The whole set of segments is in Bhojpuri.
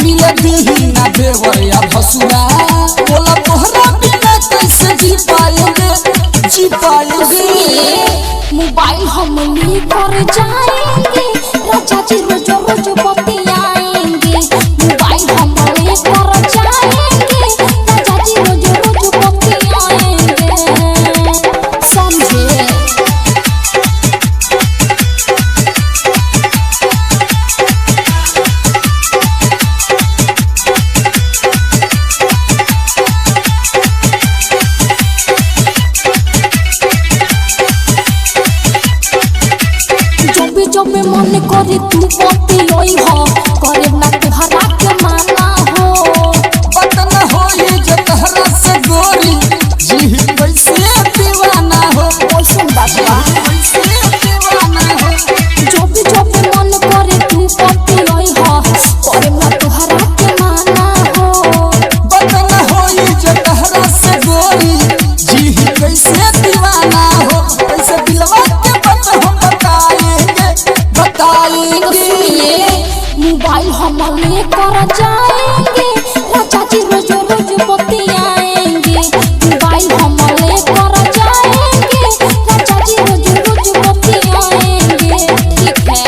मिले दी ना देवर या भसुरा। बोला तोहरा बिना कैसे जी पाएंगे मोबाइल हम लेकर जाएंगे राजा जी रोज रोज बतियाएंगे। मोबाइल हम लेकर जाएंगे राजा जी रोज रोज बतियाएंगे। समझे जब मन करे तू बतियोई हो करे ना तुहरा के माना हो। बतन होई जे तहरा से गोरी जी कैसे दीवाना हो। ओइसन बाबा कैसे दीवाना हो। जब मन करे तू बतियोई हो करे ना तुहरा के माना हो। बतन होई जे तहरा से गोरी जी कैसे दीवाना हो। कैसे दिलवा के बात हम बताएंगे। मोबाइल हम लेकर जाएंगे राजा जी रोज रोज बतियाएंगे। मोबाइल हम लेकर जाएंगे राजा जी रोज रोज बतियाएंगे। ठीक है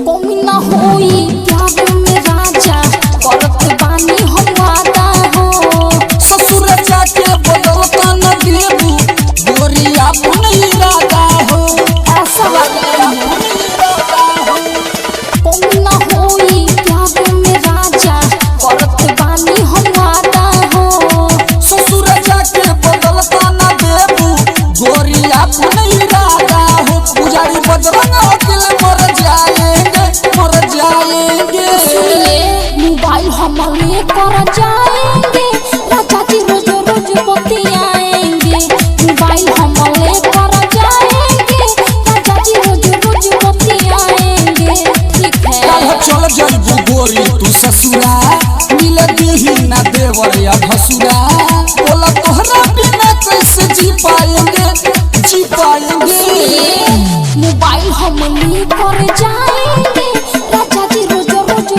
कमी ना होई प्यार में राजा करत बानी हम वादा हो। ससुर जाके बदलता न देबू गोरी अपन इरादा हो। ऐसा वादा कमी ना होई प्यार में राजा करत बानी हम वादा हो। ससुर जाके बदलता न देबू गोरी अपन इरादा हो। पुजारी बजरंग अकेले मर जाएंगे मोबाइल हम लेकर जाएंगे राजा जी रोज रोज बतियाएंगे। मोबाइल हम लेकर जाएंगे राजा जी रोज रोज बतियाएंगे। ठीक है कल चल जइबू गोरी तू ससुरा मिले दी ना देवर या भसुरा। बोला तोहरा बिना कैसे जी पाएंगे। मोबाइल हम लेकर जाएंगे राजा जी रोज रोज